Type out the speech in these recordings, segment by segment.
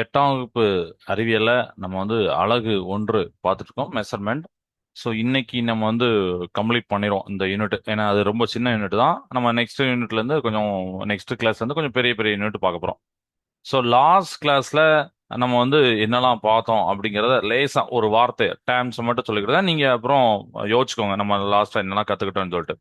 8ஆம் வகுப்பு அறிவியல்ல நம்ம வந்து அலகு 1 பார்த்துட்டு இருக்கோம், மெஷர்மெண்ட். ஸோ இன்னைக்கு நம்ம வந்து கம்ப்ளீட் பண்ணிடுவோம் இந்த யூனிட். ஏன்னா அது ரொம்ப சின்ன யூனிட் தான். நம்ம நெக்ஸ்ட் யூனிட்ல இருந்து கொஞ்சம் நெக்ஸ்ட் கிளாஸ்ல இருந்து கொஞ்சம் பெரிய பெரிய யூனிட் பார்க்க போறோம். ஸோ லாஸ்ட் கிளாஸ்ல நம்ம வந்து என்னெல்லாம் பார்த்தோம் அப்படிங்கிறத லேசா ஒரு வார்த்தை டேர்ம்ஸ் மட்டும் சொல்லிக்கிறதா, நீங்க அப்புறம் யோசிச்சுக்கோங்க நம்ம லாஸ்டா என்னெல்லாம் கத்துக்கிட்டோம்னு சொல்லிட்டு.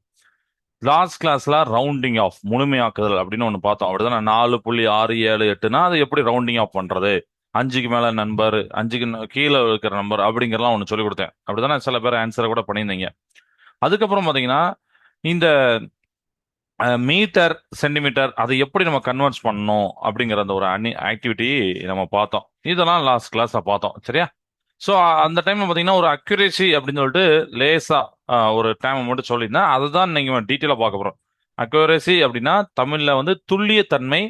லாஸ்ட் கிளாஸ்ல ரவுண்டிங் ஆஃப், முழுமையாக்குதல் அப்படின்னு ஒன்று பார்த்தோம். அப்படிதானே? 4.678னா அது எப்படி ரவுண்டிங் ஆஃப் பண்றது, அஞ்சுக்கு மேல நம்பர், அஞ்சுக்கு கீழே இருக்கிற நம்பர் அப்படிங்கறலாம் ஒன்று சொல்லி கொடுத்தேன். அப்படிதானே? சில பேர் ஆன்சரை கூட பண்ணியிருந்தீங்க. அதுக்கப்புறம் பாத்தீங்கன்னா இந்த மீட்டர், சென்டிமீட்டர் அதை எப்படி நம்ம கன்வெர்ட் பண்ணணும் அப்படிங்கிற அந்த ஒரு ஆக்டிவிட்டி நம்ம பார்த்தோம். இதெல்லாம் லாஸ்ட் கிளாஸ்ல பார்த்தோம். சரியா? ஸோ அந்த டைம்ல பாத்தீங்கன்னா ஒரு அக்யூரேசி அப்படின்னு சொல்லிட்டு லேசா ஒரு டைம் மட்டும் சொல்லியிருந்தேன். அதை தான் நீங்க டீட்டெயிலாக பார்க்க போறோம். அக்யூரேசி அப்படின்னா தமிழ்ல வந்து துல்லியத்தன்மை.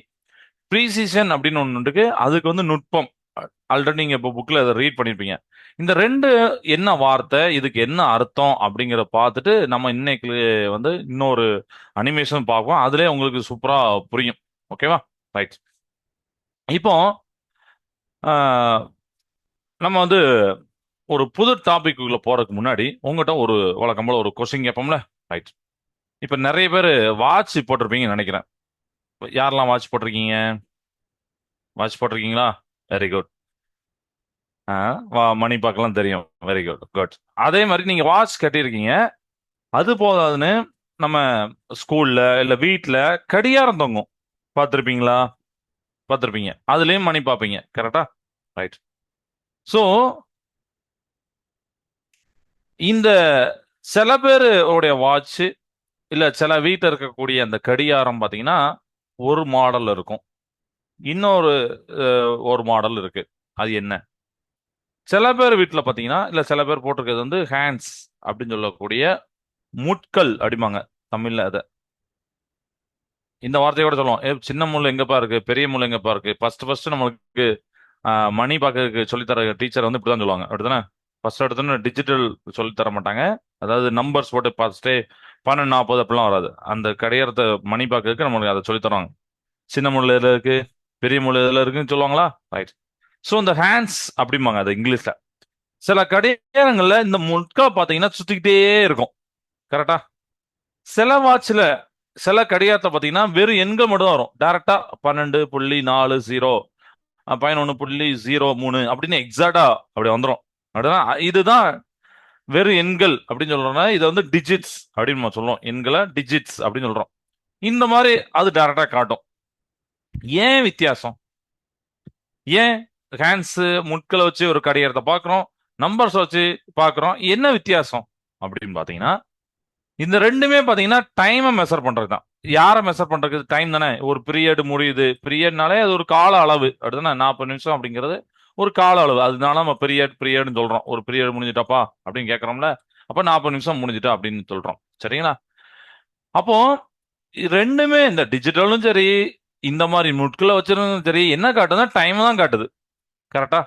ப்ரீசிஷன் அப்படின்னு ஒன்று இருக்கு, அதுக்கு வந்து நுட்பம். ஆல்ரெடி நீங்க இப்போ புக்ல அதை ரீட் பண்ணிருப்பீங்க. இந்த ரெண்டு என்ன வார்த்தை, இதுக்கு என்ன அர்த்தம் அப்படிங்கறத பார்த்துட்டு நம்ம இன்னைக்கு வந்து இன்னொரு அனிமேஷன் பார்ப்போம். அதுலயே உங்களுக்கு சூப்பரா புரியும். ஓகேவா? ரைட். இப்போ ஆஹ், நம்ம வந்து ஒரு புது டாபிக்குள்ள போறதுக்கு முன்னாடி உங்ககிட்ட ஒரு வழக்கம் போல ஒரு கொஸ்டின் கேட்போம்ல. ரைட். இப்ப நிறைய பேர் வாட்ச் போட்டிருப்பீங்கன்னு நினைக்கிறேன். யாரெல்லாம் வாட்ச் போட்டிருக்கீங்க? வாட்ச் போட்டிருக்கீங்களா? Very good. மணி பார்க்கலாம் தெரியும். Very good, good. அதே மாதிரி நீங்க வாட்ச் கட்டியிருக்கீங்க. அது போதாதுன்னு நம்ம ஸ்கூல்ல இல்ல வீட்ல கடியாரம் தொங்கும். பார்த்திருப்பீங்களா? பார்த்திருப்பீங்க. அதுலயும் மணி பார்ப்பீங்க. கரெக்டா? ரைட். சோ இந்த சில பேருடைய வாட்ச் இல்ல சில வீட்டில் இருக்கக்கூடிய அந்த கடியாரம் பாத்தீங்கன்னா ஒரு மாடல் இருக்கும். இன்னொரு ஒரு மாடல் இருக்கு. அது என்ன? சில பேர் வீட்டில் பாத்தீங்கன்னா இல்ல சில பேர் போட்டிருக்கிறது வந்து ஹேண்ட்ஸ் அப்படின்னு சொல்லக்கூடிய முட்கள் அடிமாங்க தமிழ்ல. அத இந்த வார்த்தையோட சொல்லுவோம். சின்ன முள் எங்கப்பா இருக்கு, பெரிய முள் எங்கப்பா இருக்கு. ஃபர்ஸ்ட் ஃபர்ஸ்ட் நம்மளுக்கு மணி பார்க்கறதுக்கு சொல்லித்தர டீச்சர் வந்து இப்படிதான் சொல்லுவாங்க. அப்படித்தானே? ஃபர்ஸ்ட் எடுத்தோன்னு டிஜிட்டல் சொல்லி தர மாட்டாங்க. அதாவது நம்பர்ஸ் போட்டு பார்த்துட்டே 12:40 அப்படிலாம் வராது. அந்த கடிகாரத்தை மணி பார்க்கறதுக்கு நம்மளுக்கு அதை சொல்லி தருவாங்க. சின்ன முள் எதுல இருக்கு, பெரிய முள் எதுல இருக்குன்னு சொல்லுவாங்களா? ரைட். ஸோ இந்த ஹேண்ட்ஸ் அப்படிம்பாங்க அது இங்கிலீஷ்ல. சில கடிகாரங்கள்ல இந்த முட்கள் பாத்தீங்கன்னா சுத்திக்கிட்டே இருக்கும். கரெக்டா? சில வாட்ச்ல சில கடிகாரத்தை பாத்தீங்கன்னா வெறும் எண்கள் மட்டும் தான் வரும். டைரக்டா 12.40, 11.03 அப்படின்னு எக்ஸாக்டா அப்படி வந்துடும். அப்படிதான் இதுதான் வெறும் எண்கள் அப்படின்னு சொல்றோம்னா இதை வந்து டிஜிட்ஸ் அப்படின்னு நம்ம சொல்லுவோம். எண்களை டிஜிட்ஸ் அப்படின்னு சொல்றோம். இந்த மாதிரி அது டைரக்டா காட்டும். ஏன் வித்தியாசம்? ஏன் ஹேண்ட்ஸ் முட்களை வச்சு ஒரு கடிகாரத்தை பார்க்குறோம், நம்பர்ஸ் வச்சு பார்க்குறோம், என்ன வித்தியாசம் அப்படின்னு பார்த்தீங்கன்னா இந்த ரெண்டுமே பார்த்தீங்கன்னா டைமை மெஷர் பண்றது தான். யாரை மெஷர் பண்றது? டைம் தானே. ஒரு பீரியட் முடியுது, பீரியட்னாலே அது ஒரு கால அளவு. அப்படிதானே? 40 நிமிஷம் அப்படிங்கிறது ஒரு கால அளவு. அதனால நம்ம பீரியட் பீரியட்னு சொல்றோம். ஒரு பீரியட் முடிஞ்சிட்டாப்பா அப்படின்னு கேட்கறோம்ல, அப்ப 40 நிமிஷம் முடிஞ்சிட்டா அப்படின்னு சொல்றோம். சரிங்களா? அப்போ ரெண்டுமே இந்த டிஜிட்டலும் சரி, இந்த மாதிரி முட்களை வச்சிருந்தும் சரி, என்ன காட்டுதுன்னா டைம் தான் காட்டுது. கரெக்டா?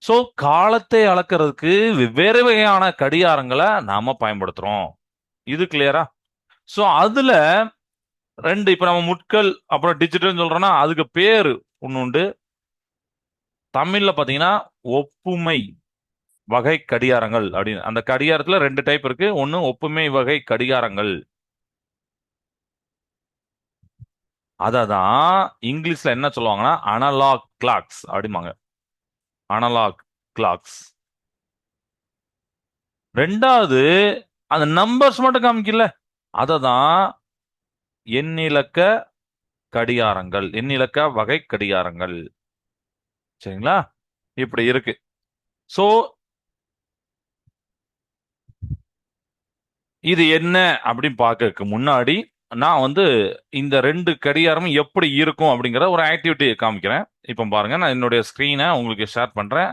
சோ காலத்தை அளக்கிறதுக்கு வெவ்வேறு வகையான கடிகாரங்களை நாம பயன்படுத்துறோம். இது கிளியரா? சோ அதுல ரெண்டு, இப்ப நம்ம முட்கள் அப்புறம் டிஜிட்டல் சொல்றோம்னா அதுக்கு பேரு ஒண்ணு உண்டு. தமிழ்ல பாத்தீங்கன்னா ஒப்புமை வகை கடிகாரங்கள் அப்படின்னு. அந்த கடிகாரத்துல ரெண்டு டைப் இருக்கு. ஒன்னு ஒப்புமை வகை கடிகாரங்கள். அததான் இங்கிலீஷ்ல என்ன சொல்லுவாங்கன்னா அனலாக் கிளாக்ஸ் அப்படிம்பாங்க. Analogue clocks. ரெண்டாவது அந்த நம்பர்ஸ் மட்டும் காமிக்கல, அததான் எண்ணிலக்க கடிகாரங்கள், எண்ணிலக்க வகை கடிகாரங்கள். சரிங்களா? இப்படி இருக்கு. சோ இது என்ன அப்படின்னு பார்க்கறதுக்கு முன்னாடி நான் வந்து இந்த ரெண்டு கடிகாரமும் எப்படி இருக்கும் அப்படிங்கிற ஒரு ஆக்டிவிட்டி காமிக்கிறேன். இப்போ பாருங்க, நான் என்னுடைய ஸ்கிரீனை உங்களுக்கு ஷேர் பண்றேன்.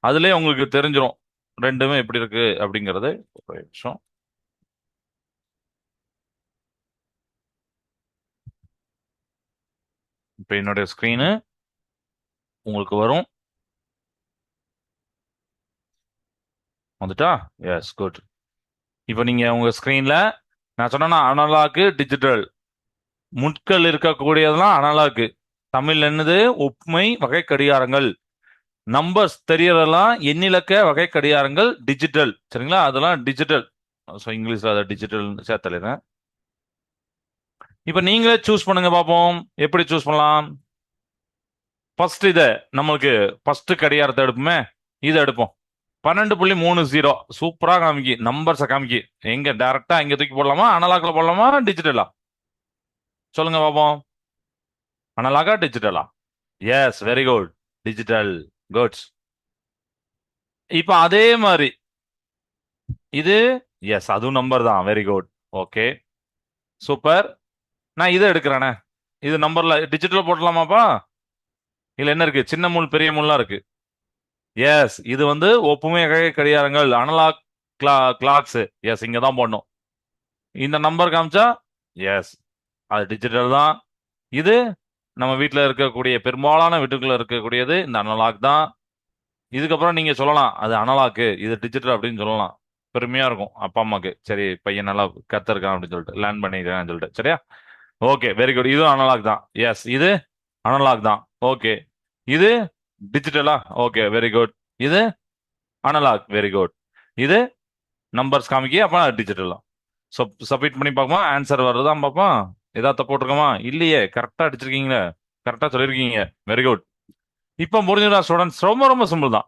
அதுலயே உங்களுக்கு தெரிஞ்சிரும் ரெண்டுமே எப்படி இருக்கு அப்படிங்கிறது. ஒரு நிமிஷம். இப்போ என்னுடைய ஸ்கிரீனு உங்களுக்கு வரும். வந்துட்டா? Yes, good. இப்போ நீங்க உங்க ஸ்கிரீன்ல நான் சொன்னா அனலாக் டிஜிட்டல் முட்கள் இருக்கக்கூடியதெல்லாம் அனலாக், தமிழ் என்னது? ஒப்புமை வகை கடிகாரங்கள். நம்பர்ஸ் தெரியறதெல்லாம் எண்ணிலக்க வகை கடிகாரங்கள் டிஜிட்டல். சரிங்களா? அதெல்லாம் டிஜிட்டல். ஸோ இங்கிலீஷ்ல அதை டிஜிட்டல் சேர்த்தலைறேன். இப்ப நீங்களே சூஸ் பண்ணுங்க பாப்போம். எப்படி சூஸ் பண்ணலாம்? ஃபர்ஸ்ட் இதை நம்மளுக்கு ஃபர்ஸ்ட் கடிகாரத்தை எடுப்போமே, இதை எடுப்போம். 12.30 சூப்பரா காமிக்கி, நம்பர்ஸை காமிக்கி. எங்க டைரக்டா இங்க தூக்கி போடலாமா, அனலாக்ல போடலாமா, டிஜிட்டலா? சொல்லுங்க பாப்போம். அனலாகா டிஜிட்டலா? Yes, very good, digital. Goods. இப்ப அதே மாதிரி இது, எஸ் அதுவும் நம்பர் தான். Very good. Okay, super. நான் இதை எடுக்கிறேனே, இது நம்பர்ல டிஜிட்டல் போடலாமாப்பா? இல்ல என்ன இருக்கு? சின்ன முள் பெரிய முள்ளா இருக்கு. எஸ், இது வந்து ஒப்புமை வகை கடிகாரங்கள், அனலாக் கிளாக்ஸ். எஸ், இங்க தான் போடணும். இந்த நம்பர் காமிச்சா எஸ் அது டிஜிட்டல் தான். இது நம்ம வீட்டில் இருக்கக்கூடிய பெரும்பாலான வீட்டுக்குள்ள இருக்கக்கூடியது இந்த அனலாக் தான். இதுக்கப்புறம் நீங்க சொல்லலாம் அது அனலாக்கு, இது டிஜிட்டல் அப்படின்னு சொல்லலாம். பெருமையா இருக்கும் அப்பா அம்மாக்கு. சரி, பையன் நல்லா கத்திருக்கான் அப்படின்னு சொல்லிட்டு, லேர்ன் பண்ணிருக்கான்னு சொல்லிட்டு. சரியா? Okay, very good. இதுவும் அனலாக் தான். எஸ், இது அனலாக் தான். ஓகே, இது டிஜிட்டலா? Okay, very good. இது அனலாக். Very good. இது நம்பர்ஸ் காமிக்கி, அப்ப டிஜிட்டல் தான். சப்மிட் பண்ணி பார்ப்போம். ஆன்சர் வருதான் பார்ப்போம். ஏதாவது போட்டிருக்கோமா? இல்லையே, கரெக்டா அடிச்சிருக்கீங்களே, கரெக்டா சொல்லியிருக்கீங்க. Very good. இப்ப முடிஞ்சதா ஸ்டூடெண்ட்ஸ்? ரொம்ப ரொம்ப சிம்பிள் தான்.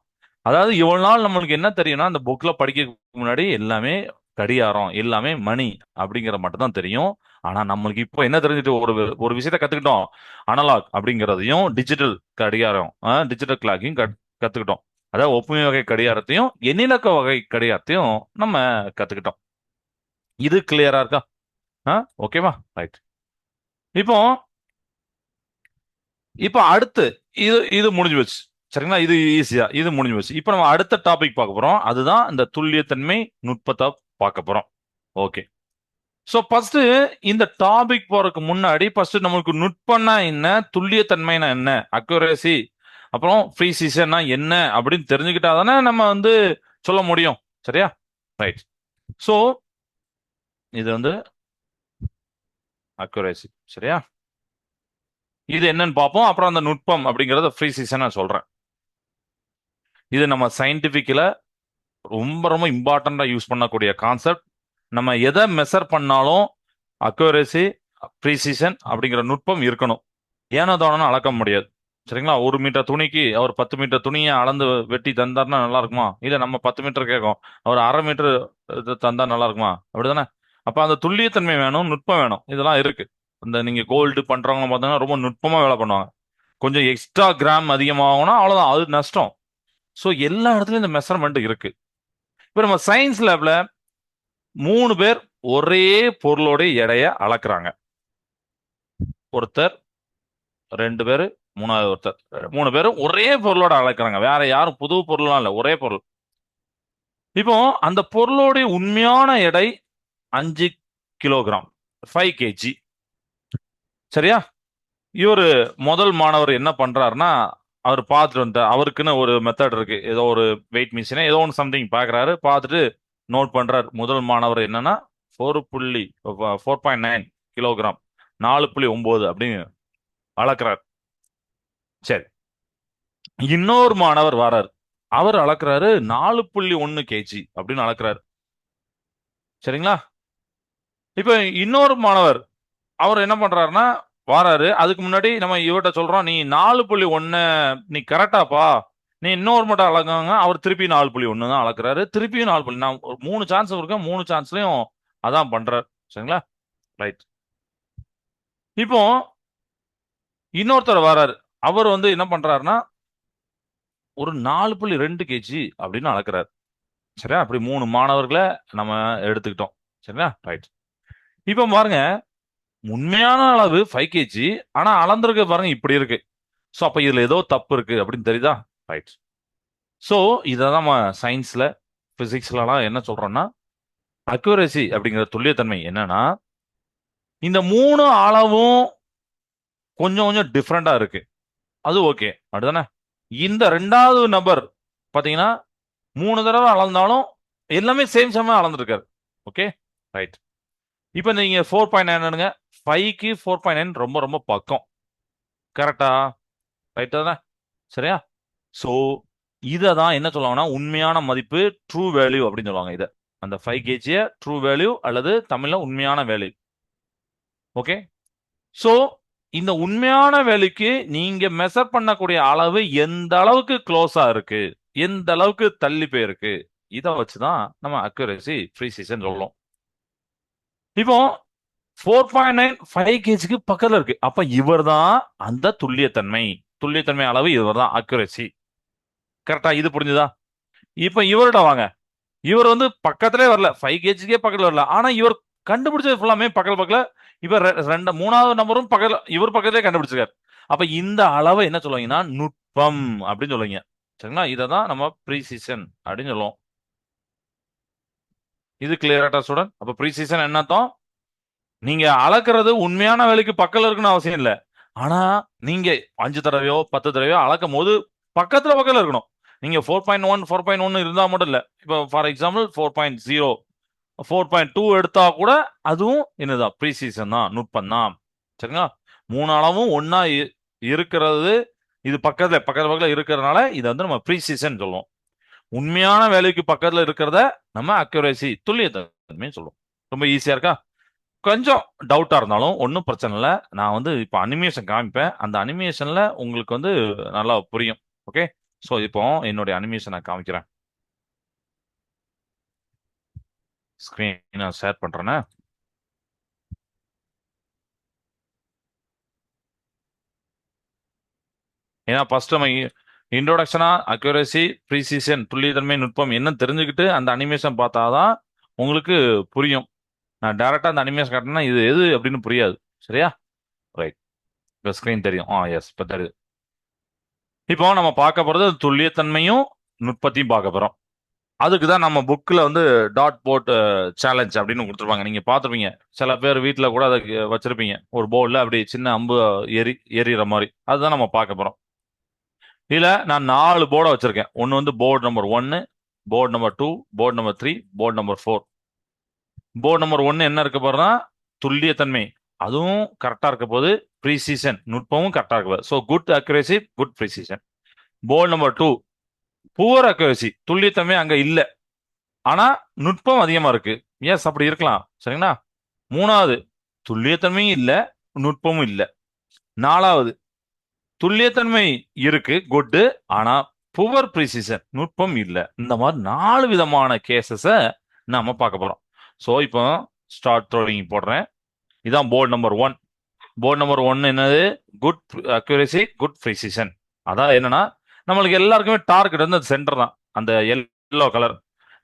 அதாவது இவ்வளவு நாள் நம்மளுக்கு என்ன தெரியும்னா, அந்த புக்ல படிக்க முன்னாடி எல்லாமே கடிகாரம், எல்லாமே மணி அப்படிங்கிற மட்டும் தான் தெரியும். ஆனா நம்மளுக்கு இப்போ என்ன தெரிஞ்சுட்டு ஒரு ஒரு விஷயத்த கத்துக்கிட்டோம். அனலாக் அப்படிங்கிறதையும் டிஜிட்டல் கடிகாரம், டிஜிட்டல் கிளாக்கையும் கத்துக்கிட்டோம். அதாவது ஒப்புமை வகை கடிகாரத்தையும் எண்ணிலக்க வகை கடிகாரத்தையும் நம்ம கத்துக்கிட்டோம். இது கிளியரா இருக்கா? ஓகேவா? ரைட். இப்போ இப்போ அடுத்து இது இது முடிஞ்சு போச்சு. சரிங்களா? இது ஈஸியா, இது முடிஞ்சு போச்சு. இப்போ நம்ம அடுத்த டாபிக் பார்க்க போறோம். அதுதான் இந்த துல்லியத்தன்மை நுட்பத்தை பார்க்க போறோம். ஓகே. ஸோ ஃபர்ஸ்ட் இந்த டாபிக் போறதுக்கு முன்னாடி ஃபர்ஸ்ட் நம்மளுக்கு நுட்பம்னா என்ன, துல்லியத்தன்மைனா என்ன, அக்யூரேசி, அப்புறம் ப்ரீசிஷன்னா என்ன அப்படின்னு தெரிஞ்சுக்கிட்டா தானே நம்ம வந்து சொல்ல முடியும். சரியா? ரைட். ஸோ இது வந்து அக்யூரேசி. சரியா? இது என்னன்னு பார்ப்போம். அப்புறம் அந்த நுட்பம் அப்படிங்கறத ப்ரீசிஷனா சொல்றேன். இது நம்ம சயின்டிபிக்ல ரொம்ப ரொம்ப இம்பார்ட்டண்டா யூஸ் பண்ணக்கூடிய கான்செப்ட். நம்ம எதை மெஷர் பண்ணாலும் அக்யூரேசி, ப்ரீசிஷன் அப்படிங்கிற நுட்பம் இருக்கணும். ஏனோ தானோன்னு அளக்க முடியாது. சரிங்களா? 1 மீட்டர் துணிக்கு அவர் 10 மீட்டர் துணியை அளந்து வெட்டி தந்தாருன்னா நல்லா இருக்குமா? இல்ல நம்ம 10 மீட்டர் கேட்கும், அவர் 1/2 மீட்டர் தந்தா நல்லா இருக்குமா? அப்படிதானே? அப்ப அந்த துல்லியத்தன்மை வேணும், நுட்பம் வேணும். இதெல்லாம் இருக்கு. இந்த நீங்க கோல்டு பண்றவங்க பார்த்தீங்கன்னா ரொம்ப நுட்பமா வேலை பண்ணுவாங்க. கொஞ்சம் எக்ஸ்ட்ரா கிராம் அதிகமாகும்னா அவ்வளவுதான், அது நஷ்டம். ஸோ எல்லா இடத்துலயும் இந்த மெஷர்மெண்ட் இருக்கு. இப்ப நம்ம சயின்ஸ் லேப்ல 3 பேர் ஒரே பொருளோட எடையை அளக்குறாங்க. ஒருத்தர், 2 பேரு, மூணாவது ஒருத்தர். 3 பேரும் ஒரே பொருளோட அளக்குறாங்க. வேற யாரும் புது பொருள்லாம் இல்ல, ஒரே பொருள். இப்போ அந்த பொருளோட உண்மையான எடை 5 கிலோகிராம், 5 kg. சரியா? இவரு முதல் மாணவர் என்ன பண்றாருன்னா, அவர் பார்த்துட்டு வந்துட்டார். அவருக்குன்னு ஒரு மெத்தட் இருக்கு. ஏதோ ஒரு வெயிட் மிஷினை ஏதோ ஒன்று சம்திங் பாக்குறாரு. பார்த்துட்டு நோட் பண்றாரு. முதல் மாணவர் என்னன்னா 4.9 கிலோகிராம், 4.9 அப்படின்னு அளக்குறாரு. சரி, இன்னொரு மாணவர் வராரு. அவர் அளக்குறாரு 4.1 kg அப்படின்னு அளக்குறாரு. சரிங்களா? இப்ப இன்னொரு மாணவர் அவர் என்ன பண்றாருன்னா வாராரு. அதுக்கு முன்னாடி நம்ம இவர்கிட்ட சொல்றோம், நீ 4.1 நீ கரெக்டாப்பா, நீ இன்னொரு மட்டும் அளக்குங்க. அவர் திருப்பி 4.1 தான் அளக்குறாரு. திருப்பியும் 4. நான் 3 சான்ஸ் இருக்கு, 3 சான்ஸ்லயும் அதான் பண்றாரு. சரிங்களா? ரைட். இப்போ இன்னொருத்தர் வராரு. அவர் வந்து என்ன பண்றாருன்னா ஒரு 4.2 kg அப்படின்னு அளக்குறாரு. சரியா? அப்படி 3 மாணவர்களை நம்ம எடுத்துக்கிட்டோம். சரிங்களா? ரைட். இப்போ பாருங்க, உண்மையான அளவு 5 kg, ஆனா அளந்திருக்க பாருங்க இப்படி இருக்கு. ஸோ அப்ப இதுல ஏதோ தப்பு இருக்கு அப்படின்னு தெரியுதா? ரைட். ஸோ இதை நம்ம சயின்ஸ்ல, பிசிக்ஸ்லாம் என்ன சொல்றோம்னா, அக்யூரசி அப்படிங்கிற துல்லியத்தன்மை என்னன்னா, இந்த 3 அளவும் கொஞ்சம் கொஞ்சம் டிஃப்ரெண்டா இருக்கு. அது ஓகே, அப்படிதானே? இந்த 2வது நபர் பாத்தீங்கன்னா 3 தடவை அளந்தாலும் எல்லாமே சேம் சேமா அளந்திருக்காரு. Okay, right. இப்போ நீங்க 4.9, 5க்கு 4.9 ரொம்ப ரொம்ப பக்கம். கரெக்டா? ரைட்டா தானே? சரியா? ஸோ இதை தான் என்ன சொல்லுவாங்கன்னா உண்மையான மதிப்பு, ட்ரூ வேல்யூ அப்படின்னு சொல்லுவாங்க. இதை அந்த 5 kg ட்ரூ வேல்யூ அல்லது தமிழ்ல உண்மையான வேல்யூ. ஓகே. ஸோ இந்த உண்மையான வேல்யூக்கு நீங்க மெஷர் பண்ணக்கூடிய அளவு எந்த அளவுக்கு க்ளோஸா இருக்கு, எந்த அளவுக்கு தள்ளி போயிருக்கு, இதை வச்சுதான் நம்ம அக்யூரசி ப்ரீசிஷன் சொல்றோம். இப்போ 4.9 5 kg பக்கத்துல இருக்கு. அப்ப இவர் தான் அந்த துல்லியத்தன்மை. துல்லியத்தன்மை அளவு இவர் தான் அக்யூரசி. கரெக்டா? இது புரிஞ்சுதா? இப்ப இவர்கிட்ட வாங்க. இவர் வந்து பக்கத்திலே வரல, 5 kg பக்கத்துல வரல. ஆனா இவர் கண்டுபிடிச்சது ஃபுல்லாமே பக்கத்துல பக்கத்துல. இவர் ரெண்டு மூணாவது நம்பரும் பக்கத்துல, இவர் பக்கத்திலே கண்டுபிடிச்சிருக்காரு. அப்ப இந்த அளவை என்ன சொல்லுவீங்கன்னா நுட்பம் அப்படின்னு சொல்லுவீங்க. சரிங்களா? இதை தான் நம்ம ப்ரீசிஷன் அப்படின்னு சொல்லுவோம். இது கிளியராட்டா ஸ்டூடெண்ட்? அப்ப ப்ரீசிஷன் என்ன அர்த்தம்? நீங்க அளக்கிறது உண்மையான வேலைக்கு பக்கத்துல இருக்குன்னு அவசியம் இல்ல. ஆனா நீங்க 5 தடவையோ 10 தடவையோ அளக்கும் போது பக்கத்துல இருக்கணும். நீங்க 4.1 4.1 இருந்தா மட்டும் இல்ல. இப்போ ஃபார் எக்ஸாம்பிள் 4.0 4.2 எடுத்தா கூட அதுவும் என்னதான் ப்ரீசிஷன் தான், நுட்பம் தான். சரிங்களா? மூணு அளவும் ஒன்னா இருக்கிறது, இது பக்கத்துல இருக்கிறதுனால இதை வந்து நம்ம ப்ரீசிஷன் சொல்லுவோம். உண்மையான வேலைக்கு பக்கத்துல இருக்கிறத நம்ம அக்யூரசி, துல்லியத்தன்மைன்னு சொல்லுவோம். ரொம்ப ஈஸியா இருக்கா? கொஞ்சம் டவுட்டா இருந்தாலும் ஒன்றும் பிரச்சனை இல்லை. நான் வந்து இப்போ அனிமேஷன் காமிப்பேன். அந்த அனிமேஷன்ல உங்களுக்கு வந்து நல்லா புரியும். ஓகே. ஸோ இப்போ என்னுடைய அனிமேஷன் நான் காமிக்கிறேன். ஸ்க்ரீன் நான் ஷேர் பண்றேன்னு. ஏன்னா ஃபர்ஸ்ட் நம்ம இன்ட்ரோடக்ஷனா அக்யூரசி, ப்ரீசிஷன், துல்லியத்தன்மை, நுட்பம் என்ன தெரிஞ்சுக்கிட்டு அந்த அனிமேஷன் பார்த்தாதான் உங்களுக்கு புரியும். நான் டைரக்டா அந்த அனிமேஷன் காட்டினா இது எது அப்படின்னு புரியாது. சரியா? ரைட். இப்போ ஸ்க்ரீன் தெரியும். எஸ், இப்போ தெரியுது. இப்போ நம்ம பார்க்க போறது துல்லியத்தன்மையும் நுட்பத்தையும் பார்க்க போறோம். அதுக்கு தான் நம்ம புக்கில் வந்து டாட் போட் சேலஞ்ச் அப்படின்னு கொடுத்துருப்பாங்க. நீங்க பார்த்துருப்பீங்க. சில பேர் வீட்டில் கூட அதை வச்சிருப்பீங்க. ஒரு போர்டில் அப்படி சின்ன அம்பு எரியிற மாதிரி. அதுதான் நம்ம பார்க்க போறோம். இதுல நான் 4 போர்டை வச்சிருக்கேன். ஒன்னு வந்து board number 1, board number 2, board number 3, board number 4. Board number 1 என்ன இருக்க போறதுன்னா துல்லியத்தன்மை, அதுவும் கரெக்டா இருக்க போது. ப்ரீசிஷன், நுட்பமும் கரெக்டா இருக்க போகுது. So good accuracy, good precision. Board number 2 poor accuracy, துல்லியத்தன்மை அங்க இல்ல, ஆனா நுட்பம் அதிகமா இருக்கு. எஸ், அப்படி இருக்கலாம். சரிங்களா? மூணாவது, துல்லியத்தன்மையும் இல்ல, நுட்பமும் இல்ல. நாலாவது, துல்லியத்தன்மை இருக்கு, குட், ஆனா புவர் ப்ரிசிஷன், நுட்பம் இல்ல. இந்த மாதிரி 4 விதமான கேசஸ நாம பார்க்க போறோம். ஸோ இப்போ ஸ்டார்ட் த்ரோவிங் போடுறேன். இதான் போர்டு நம்பர் 1. போர்டு நம்பர் 1 என்னது? Good accuracy, good precision. அதான் என்னன்னா நம்மளுக்கு எல்லாருக்குமே டார்கெட் வந்து சென்டர் தான், அந்த எல்லோ கலர்.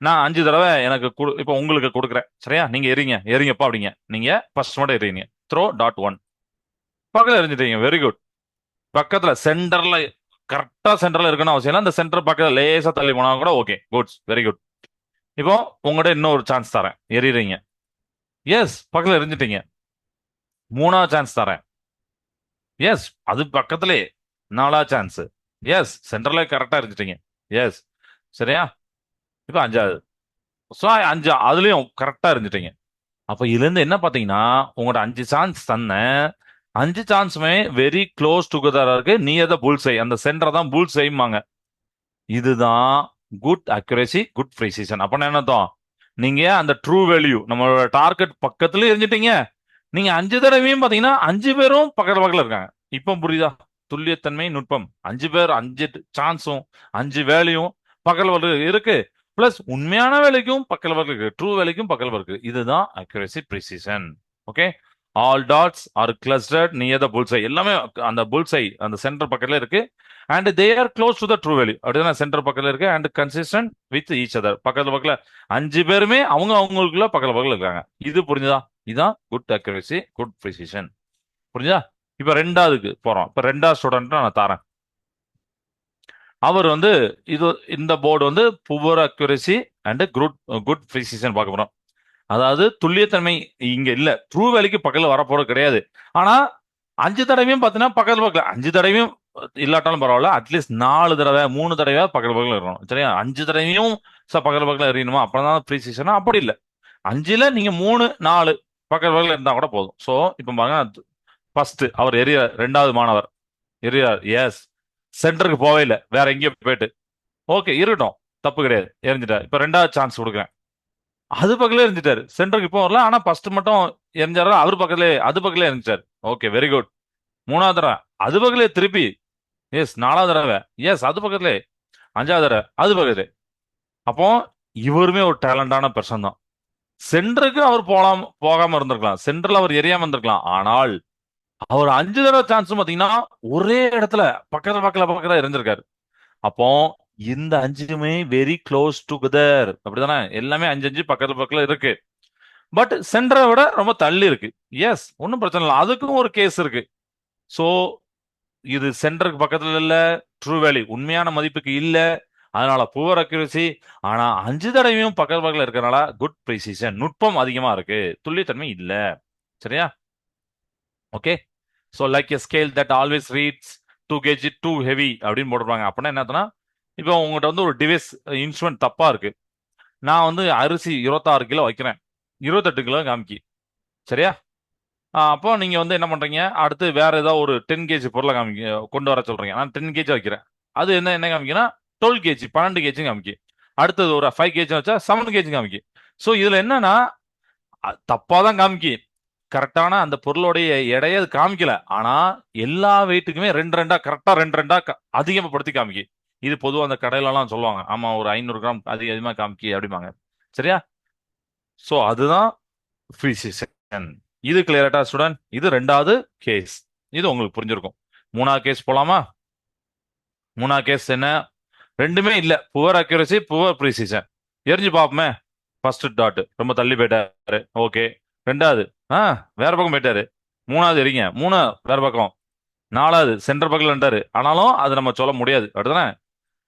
நான் 5 தடவை எனக்கு இப்போ உங்களுக்கு கொடுக்குறேன். சரியா? நீங்க எறிங்கப்பா அப்படிங்க. நீங்க ஃபர்ஸ்ட் மட்டும் எறிங்க. த்ரோ டாட் 1 பக்கத்துல எரிஞ்சிட்டீங்க. Very good. பக்கத்துல சென்டர்ல, கரெக்டா சென்டர்ல இருக்குன்னு அவசியம் இல்லை. அந்த சென்டர் பக்கத்துல லேசா தள்ளி போனா கூட ஓகே. Good, very good. இப்போ உங்கள்கிட்ட இன்னொரு சான்ஸ் தரேன். எறிறீங்க. எஸ், பக்கத்துல எரிஞ்சிட்டீங்க. மூணாவது சான்ஸ் தரேன். எஸ், அது பக்கத்திலே. நாலாவது சான்ஸ். எஸ், சென்டர்ல கரெக்டா எரிஞ்சிட்டீங்க. எஸ். சரியா? இப்போ அஞ்சாவது. ஸோ 5 அதுலயும் கரெக்டா எரிஞ்சிட்டீங்க. அப்ப இதுல இருந்து என்ன பாத்தீங்கன்னா உங்களோட 5 சான்ஸ் தந்தேன். 5 சான்ஸுமே வெரி க்ளோஸ் டுகெதரா இருக்கு. நியர் த புல்சை, அந்த சென்டர் தான் புல்சைம்பாங்க. இதுதான் குட் அக்யூரசி, குட் ப்ரிசிஷன். அப்ப என்ன அர்த்தம்? நீங்க அந்த ட்ரூ வேல்யூ, நம்மளோட டார்கெட் பக்கத்துல எரிஞ்சிட்டீங்க. நீங்க 5 தடவையும் பாத்தீங்கன்னா 5 பேரும் பக்கத்துல இருக்காங்க. இப்ப புரியுதா? துல்லியத்தன்மை, நுட்பம். 5 பேர், 5 சான்ஸும் 5 வேலையும் பக்கத்துல இருக்கு. பிளஸ் உண்மையான வேலைக்கும் பக்கத்துல இருக்கு, ட்ரூ வேலைக்கும் பக்கத்துல இருக்கு. இதுதான் accuracy, precision. Okay. All dots are clustered near the bullseye. எல்லாமே அந்த புல்சை, அந்த சென்டர் பக்கத்துல இருக்கு. And they are close to the true value. அப்படிதான் சென்டர் பக்கத்துல இருக்கு. And consistent with each other. பக்கத்துல 5 பேருமே அவங்களுக்குள்ள பக்கத்துல இருக்காங்க. இது புரிஞ்சுதா? இதுதான் குட் அக்யூரசி, குட் ப்ரிசிஷன். புரிஞ்சுதா? இப்ப ரெண்டாவதுக்கு போறோம். இப்ப ரெண்டாவது ஸ்டூடெண்ட் நான் தரேன். அவர் வந்து இது, இந்த போர்டு வந்து poor accuracy and good good precision பார்க்க போறோம். அதாவது துல்லியத்தன்மை இங்க இல்ல, ட்ரூ வேலைக்கு பக்கத்துல வரப்போறது கிடையாது. ஆனா 5 தடவையும் பாத்தீங்கன்னா பக்கத்துல 5 தடவையும் இல்லாட்டாலும் பரவாயில்ல, அட்லீஸ்ட் 4 தடவை 3 தடவை பக்கத்துல இருக்கணும். சரியா? 5 தடவையும் பக்கத்துல எறியணுமா? அப்பதான் ப்ரீசிஷனா? அப்படி இல்ல. 5ல நீங்க 3 4 பக்கத்துல இருந்தா கூட போதும். சோ இப்ப பாருங்க, ஃபர்ஸ்ட் அவர் எரிய, ரெண்டாவது மாணவர் எஸ். சென்டருக்கு போவே இல்லை, வேற எங்கேயோ போயிட்டு. ஓகே இருக்கட்டும், தப்பு கிடையாது, எரிஞ்சிட்டாரு. இப்ப ரெண்டாவது சான்ஸ் கொடுக்குறேன். அது பக்கத்துல எரிஞ்சிட்டாரு, சென்டருக்கு இப்போ வரல, ஆனா ஃபர்ஸ்ட் மட்டும் எரிஞ்சாரு, அவர் பக்கத்துல அது பக்கத்துல எரிஞ்சிட்டாரு. Okay very good. மூணாவது தடவை அது பக்கத்துல திருப்பி. எஸ். நாலாவது தடவை எஸ் அது பக்கத்துல. அஞ்சாவது தடவை அது பக்கத்துல. அப்போ இவருமே ஒரு டேலண்டான பர்சன் தான். சென்டருக்கு அவர் போகாம இருந்திருக்கலாம், சென்டர்ல அவர் எரியாம இருந்திருக்கலாம். ஆனால் அவர் 5 தடவை சான்ஸ் பாத்தீங்கன்னா ஒரே இடத்துல பக்கத்துல பக்கத்துல பக்கத்துல எரிஞ்சிருக்காரு. அப்போ இந்த அஞ்சுமே வெரி க்ளோஸ் டுகெதர், அப்படிதானே? எல்லாமே அஞ்சு அஞ்சு பக்கத்துல பக்கத்துல இருக்கு. பட் சென்டரை விட ரொம்ப தள்ளி இருக்கு. எஸ், ஒன்றும் பிரச்சனை இல்லை, அதுக்கும் ஒரு கேஸ் இருக்கு. சோ இது சென்டருக்கு பக்கத்துல இல்ல, ட்ரூ வேல்யூ உண்மையான மதிப்புக்கு இல்ல, அதனால புவர் அக்யூரசி. ஆனா 5 தடவையும் பக்கத்துல பக்கத்துல இருக்கறனால குட் ப்ரிசிஷன், நுட்பம் அதிகமா இருக்கு, துல்லியத்தன்மை இல்ல. சரியா? Okay. So like a scale that always reads 2 kg too heavy அப்படின்னு போட்டுருப்பாங்க. அப்படின்னா என்னதுன்னா, இப்போ உங்ககிட்ட வந்து ஒரு டிவைஸ் இன்ஸ்ட்ருமெண்ட் தப்பா இருக்கு. நான் வந்து அரிசி 26 கிலோ வைக்கிறேன், 28 கிலோ காமிக்கி. சரியா? அப்போ நீங்க வந்து என்ன பண்றீங்க, அடுத்து வேற ஏதாவது ஒரு 10 kg பொருளை கொண்டு வர சொல்றீங்க. நான் 10 kg வைக்கிறேன், அது என்ன என்ன காமிக்குன்னா 12 kg 12 kg காமிக்கு. அடுத்தது ஒரு 5 kg வச்சா 7 kg காமிக்கு. ஸோ இதுல என்னன்னா தப்பா தான் காமிக்கி, கரெக்டான அந்த பொருளுடைய எடையை அது காமிக்கல. ஆனா எல்லா வெயிட்டுக்குமே ரெண்டு ரெண்டா கரெக்டா ரெண்டு ரெண்டா அதிகப்படுத்தி காமிக்கி. இது பொதுவா அந்த கடையில எல்லாம் சொல்லுவாங்க, ஆமா ஒரு 500 கிராம் அதிகமா காமிக்கி அப்படிம்பாங்க. சரியா? சோ அதுதான் ப்ரீசிஷன். இது கிளியரட்டா ஸ்டூடெண்ட்? இது ரெண்டாவது கேஸ். இது உங்களுக்கு புரிஞ்சிருக்கும். மூணாவது கேஸ் போலாமா? மூணாவது கேஸ் என்ன? ரெண்டுமே இல்ல, புவர் அக்யூரசி புவர் ப்ரீசிஷன். எரிஞ்சு பாப்போமே. ஃபர்ஸ்ட் டாட் ரொம்ப தள்ளி போயிட்டாரு, ஓகே. ரெண்டாவது வேற பக்கம் போயிட்டாரு. மூணாவது எரிங்க, மூணு வேற பக்கம். நாலாவது சென்டர் பக்கத்துல இருந்தாரு, ஆனாலும் அது நம்ம சொல்ல முடியாது, அப்படிதானே?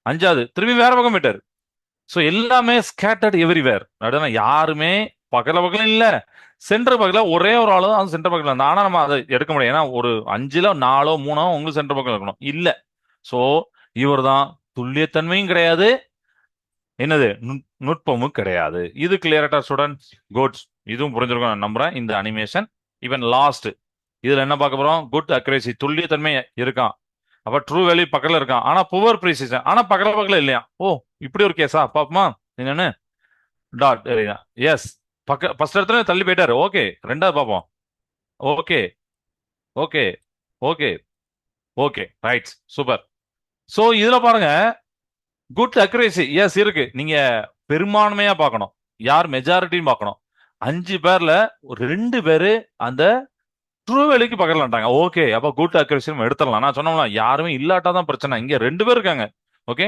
அஞ்சாவது திரும்பி வேற பக்கம் போயிட்டாரு. ஸோ எல்லாமே ஸ்கேட்டர்ட் எவ்ரிவேர், அப்படின்னா யாருமே பக்கத்துல பக்கத்துல இல்ல. சென்டர் பக்கத்துல ஒரே ஒரு ஆளு தான் சென்டர் பக்கத்துல இருந்தா, ஆனா நம்ம அதை எடுக்க முடியாது. ஏன்னா ஒரு 5ல 4 3 உங்களுக்கு சென்டர் பக்கம் இருக்கணும் இல்ல. சோ இவர் தான், துல்லியத்தன்மையும் கிடையாது, என்னது நுட்பமும் கிடையாது. இது கிளியரட்டா ஸ்டூடெண்ட்? குட்ஸ். இதுவும் புரிஞ்சிருக்கும் நான் நம்புறேன், இந்த அனிமேஷன். ஈவன் லாஸ்ட் இதுல என்ன பார்க்க போறோம்? குட் அக்யூரசி, துல்லியத்தன்மை இருக்கான். அப்ப ட்ரூ வேல்யூ பக்கத்துல இருக்கான், ஆனா புவர் ப்ரிசிஷன் ஆனா பக்கத்துல பக்கத்துல இல்லையா? ஓ, இப்படி ஒரு கேஸா? பாப்போமா என்னன்னு. டாட் எஸ், ஃபர்ஸ்ட் இடத்துல தள்ளி போயிட்டாரு, ஓகே. ரெண்டாவது பார்ப்போம். Okay okay okay okay right, super. So இதுல பாருங்க, குட் அக்யூரசி எஸ் இருக்கு. நீங்க பெரும்பான்மையா பார்க்கணும், யார் மெஜாரிட்டின்னு பார்க்கணும். 5 பேர்ல 2 பேரு அந்த ட்ரூ வேல்யூக்கு பக்கத்துல வந்துட்டாங்க. ஓகே, அப்ப குட் அக்யூரசி நம்ம எடுத்துடலாம். நான் சொன்னோம்னா யாருமே இல்லாட்டாதான் பிரச்சனை. இங்க 2 பேர் இருக்காங்க. ஓகே.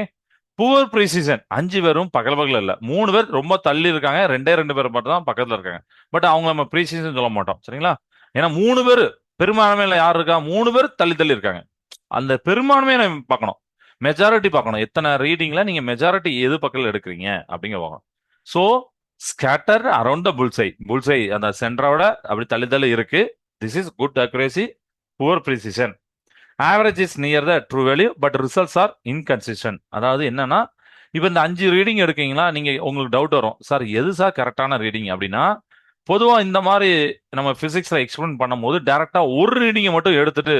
புவர் ப்ரிசிஷன் 5 பேரும் பக்கத்துல பக்கத்துல இல்ல, 3 பேர் ரொம்ப தள்ளி இருக்காங்க, 2 பேர் மட்டும் தான் பக்கத்துல இருக்காங்க. பட் அவங்க நம்ம ப்ரிசிஷன் சொல்ல மாட்டோம், சரிங்களா? ஏன்னா 3 பேர் பெரும்பான்மையில யார் இருக்கா? 3 பேர் தள்ளி தள்ளி இருக்காங்க. அந்த பெரும்பான்மையை நம்ம பார்க்கணும், மெஜாரிட்டி பார்க்கணும். எத்தனை ரீடிங்ல நீங்க மெஜாரிட்டி எது பக்கத்துல எடுக்கிறீங்க அப்படிங்க பார்க்கணும். சோ ஸ்கேட்டர் அரௌண்ட் த புல்சை, புல்சை அந்த சென்டரோட அப்படி தள்ளி தள்ளி இருக்கு. This is good accuracy, poor precision. Average is near the true value but results R inconsistent. அதாவது என்னன்னா, இப்போ இந்த 5 ரீடிங் எடுக்கீங்களா, நீங்க உங்களுக்கு டவுட் வரும், சார் எது சார் கரெக்டான ரீடிங் அப்படின்னா. பொதுவா இந்த மாதிரி நம்ம பிசிக்ஸ்ல எக்ஸ்பிளைன் பண்ணும்போது டைரக்டா ஒரு ரீடிங்கை மட்டும் எடுத்துட்டு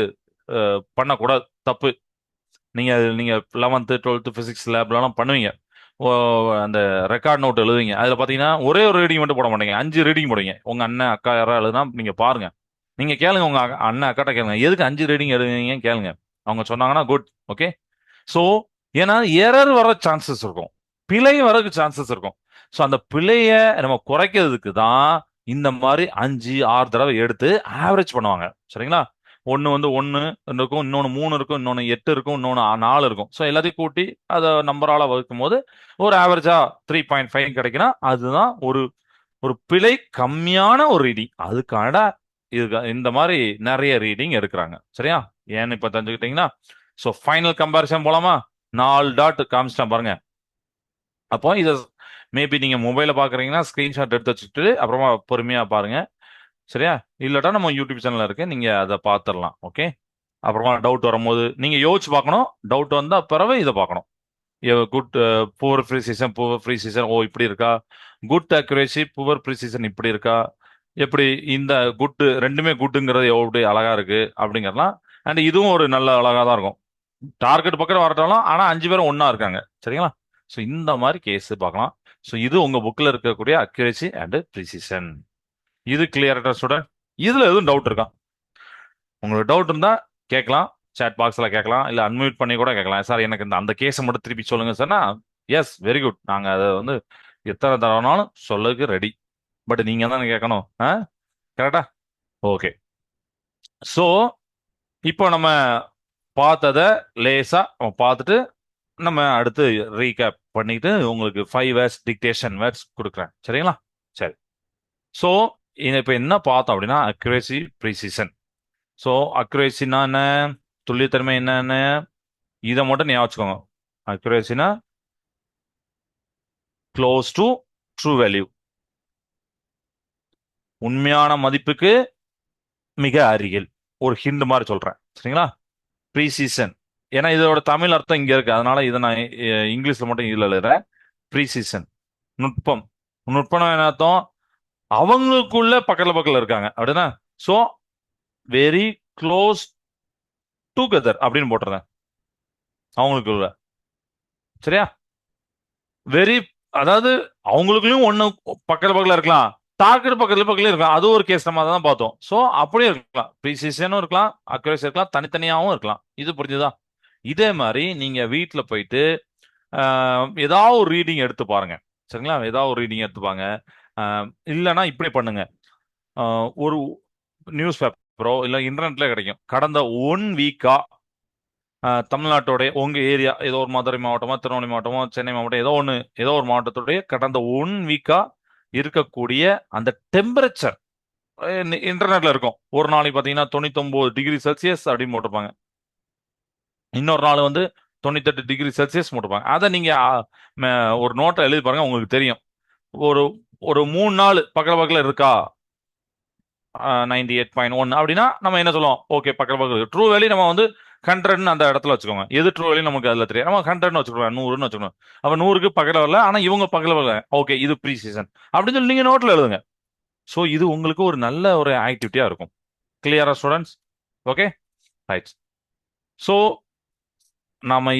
பண்ணக்கூடாது, தப்பு. நீங்க நீங்க 11th 12th பிசிக்ஸ் லேப்லாம் பண்ணுவீங்க. ஓ, அந்த ரெக்கார்ட் நோட் எழுதுவீங்க, அதுல பாத்தீங்கன்னா ஒரே ஒரு ரீடிங் மட்டும் போட மாட்டீங்க, 5 ரீடிங் போடுவீங்க. உங்க அண்ணன் அக்கா யாராவது எழுதுனா நீங்க பாருங்க, நீங்க கேளுங்க உங்க அண்ணன் அக்காட்ட கேளுங்க, எதுக்கு 5 ரீடிங் எழுதுவீங்கன்னு கேளுங்க. அவங்க சொன்னாங்கன்னா குட். ஓகே. சோ ஏன்னா எரர் வர சான்சஸ் இருக்கும், பிழை வரக்கு சான்சஸ் இருக்கும். ஸோ அந்த பிழைய நம்ம குறைக்கிறதுக்கு தான் இந்த மாதிரி 5 6 தடவை எடுத்து ஆவரேஜ் பண்ணுவாங்க, சரிங்களா? ஒன்னு வந்து 1 இருக்கும், இன்னொன்னு 3 இருக்கும், இன்னொன்னு 8 இருக்கும், இன்னொன்னு 4 இருக்கும். ஸோ எல்லாத்தையும் கூட்டி அதை நம்பரால வகுக்கும் போது ஒரு ஆவரேஜா 3.5 கிடைக்குன்னா அதுதான் ஒரு ஒரு பிழை கம்மியான ஒரு ரீடிங். அதுக்கான இது இந்த மாதிரி நிறைய ரீடிங் எடுக்கிறாங்க, சரியா? ஏன்னு இப்ப தெரிஞ்சுக்கிட்டீங்கன்னா, ஸோ ஃபைனல் கம்பேரிசன் போலாமா? 4 டாட் காமிச்சிட்டேன் பாருங்க. அப்போ இதை மேபி நீங்க மொபைல பாக்குறீங்கன்னா ஸ்கிரீன்ஷாட் எடுத்து வச்சுட்டு அப்புறமா பொறுமையா பாருங்க, சரியா? இல்லாட்டா நம்ம யூடியூப் சேனல்ல இருக்கு, நீங்க அதை பார்த்துடலாம். ஓகே. அப்புறமா டவுட் வரும்போது நீங்க யோசிச்சு பார்க்கணும், டவுட் வந்தா பிறகு இதை பார்க்கணும். Good poor precision, poor precision, oh இப்படி இருக்கா? குட் அக்யூரேசி, புவர் ப்ரிசிஷன் இப்படி இருக்கா? எப்படி இந்த குட் ரெண்டுமே குட்டுங்கிறது எப்படி அழகா இருக்கு அப்படிங்கறலாம் அண்ட் இதுவும் ஒரு நல்ல அழகா தான் இருக்கும். டார்கெட் பக்கம் வரட்டாலும் ஆனா 5 பேரும் ஒண்ணா இருக்காங்க. சரிங்களா? ஸோ இந்த மாதிரி கேஸ் பார்க்கலாம். ஸோ இது உங்க புக்ல இருக்கக்கூடிய அக்யூரேசி அண்ட் ப்ரிசிஷன். இது கிளியரா ஸ்டூடெண்ட்? இதுல எதுவும் டவுட் இருக்கா? உங்களுக்கு டவுட் இருந்தா கேட்கலாம், சாட் பாக்ஸ்ல கேட்கலாம், இல்ல அன்மியூட் பண்ணி கூட கேட்கலாம். சார் எனக்கு இந்த அந்த கேஸை மட்டும் திருப்பி சொல்லுங்க சார்னா, எஸ் வெரி குட், நாங்க அதை வந்து எத்தனை தடவைனாலும் சொல்லதுக்கு ரெடி. பட் நீங்க தான் கேட்கணும். கரெக்டா? ஓகே. ஸோ இப்போ நம்ம பார்த்ததை லேசா பார்த்துட்டு நம்ம அடுத்து ரீகேப் பண்ணிட்டு உங்களுக்கு 5 வேர்ட்ஸ் டிக்டேஷன் வேர்ட்ஸ் கொடுக்குறேன். சரிங்களா? சரி. ஸோ இப்போ என்ன பார்த்தோம் அப்படின்னா அக்யூரேசி ப்ரிசிஷன். ஸோ அக்யூரேசினா என்ன, துல்லியத்தன்மை என்னன்னு இதை மட்டும் ஞாபகம் வச்சுக்கோங்க. அக்யூரேசினா க்ளோஸ் டு ட்ரூ வேல்யூ, உண்மையான மதிப்புக்கு மிக அருகில். ஒரு ஹிண்ட் மாதிரி சொல்றேன். சரிங்களா? ப்ரீசிஷன், ஏன்னா இதோட தமிழ் அர்த்தம் இங்க இருக்கு, அதனால இதை நான் இங்கிலீஷ்ல மட்டும் இதுல எழுதுறேன். ப்ரீசிஷன் நுட்பம். நுட்பம் என்ன அர்த்தம்? அவங்களுக்குள்ள பக்கத்துல இருக்காங்க அப்படின்னா, ஸோ வெரி க்ளோஸ் டுகெதர் அப்படின்னு போட்டுறேன் அவங்களுக்குள்ள. சரியா? வெரி, அதாவது அவங்களுக்குள்ளயும் ஒண்ணு பக்கத்துல இருக்கலாம், டார்கெட் பக்கத்துல இருக்கலாம். அது ஒரு கேஸ் நம்ம தான் பார்த்தோம். ஸோ அப்படியே இருக்கலாம், ப்ரீசிஷனும் இருக்கலாம், அக்யூரேசி இருக்கலாம், தனித்தனியாகவும் இருக்கலாம். இது புரிஞ்சுதா? இதே மாதிரி நீங்க வீட்டுல போயிட்டு ஏதாவது ஒரு ரீடிங் எடுத்து பாருங்க. சரிங்களா? ஏதாவது ஒரு ரீடிங் எடுத்துப்பாங்க. இல்லைன்னா இப்படி பண்ணுங்க. ஒரு நியூஸ் பேப்பரோ இல்லை இன்டர்நெட்ல கிடைக்கும். கடந்த 1 வீக்கா தமிழ்நாட்டோடைய உங்க ஏரியா ஏதோ ஒரு மதுரை மாவட்டமோ, திருநெல்வேலி மாவட்டமோ, சென்னை மாவட்டம், ஏதோ ஒரு மாவட்டத்துடைய கடந்த 1 வீக்கா இருக்கக்கூடிய அந்த டெம்பரேச்சர் இன்டர்நெட்ல இருக்கும். ஒரு நாளைக்கு பாத்தீங்கன்னா 99°C அப்படின்னு போட்டிருப்பாங்க. இன்னொரு நாள் வந்து 98°C போட்டிருப்பாங்க. அதை நீங்க ஒரு நோட்டை எழுதி பாருங்க, உங்களுக்கு தெரியும். ஒரு ஒரு 3 நாள் பக்கத்துல இருக்கா 98.1 அப்படின்னா நம்ம என்ன சொல்லுவோம்? ஓகே, பக்கத்துல ட்ரூ வேல்யூ நம்ம வந்து 100 அந்த இடத்துல வச்சுக்கோங்க. எது ட்ரூ வேல்யூ நமக்கு அதுல தெரியும். நம்ம 100 வச்சுக்கோங்க, 100 வச்சுக்கணும். அப்ப 100க்கு பக்கத்துல வரல, ஆனா இவங்க பக்கத்துல வரல. ஓகே, இது ப்ரீ சீசன் அப்படின்னு சொல்லி நீங்க நோட்ல எழுதுங்க. ஸோ இது உங்களுக்கு ஒரு நல்ல ஒரு ஆக்டிவிட்டியா இருக்கும். கிளியரா ஸ்டூடெண்ட்ஸ்? Okay, right. ஸோ நாம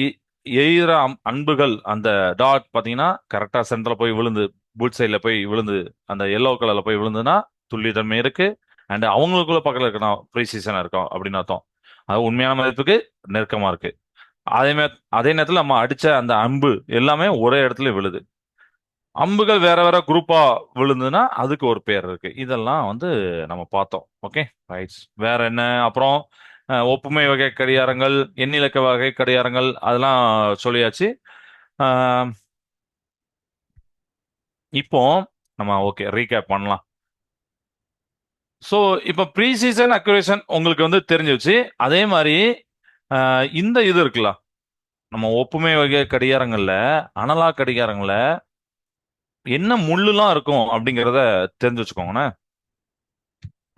எய்கிற அன்புகள் அந்த டாட் பாத்தீங்கன்னா கரெக்டா சென்டர்ல போய் விழுந்து, புட் சைட்ல போய் விழுந்து, அந்த எல்லோ கலர்ல போய் விழுந்துன்னா துல்லியத்தன்மை இருக்கு. அண்ட் அவங்களுக்குள்ள பக்கத்துல இருக்கணும் ப்ரீசீசனா இருக்கும் அப்படின்னு அர்த்தம். அது உண்மையான மதிப்புக்கு நெருக்கமா இருக்கு. அதே நேரத்தில் நம்ம அடிச்ச அந்த அம்பு எல்லாமே ஒரே இடத்துல விழுது. அம்புகள் வேற வேற குரூப்பா விழுந்துன்னா அதுக்கு ஒரு பேர் இருக்கு. இதெல்லாம் வந்து நம்ம பார்த்தோம். Okay, right. வேற என்ன அப்புறம்? ஒப்புமை வகை கடிகாரங்கள், எண்ணிலக்க வகை கடிகாரங்கள், அதெல்லாம் சொல்லியாச்சு. இப்போ நம்ம ஓகே ரீகேப் பண்ணலாம். ஸோ இப்போ ப்ரீ சீசன் அக்யூரேஷன் உங்களுக்கு வந்து தெரிஞ்சிருச்சு. அதே மாதிரி இந்த இது இருக்குல்ல, நம்ம ஒப்புமை வகை கடிகாரங்கள்ல, அனலாக் கடிகாரங்கள்ல என்ன முள்ளுலாம் இருக்கும் அப்படிங்கிறத தெரிஞ்சு வச்சுக்கோங்கண்ணே.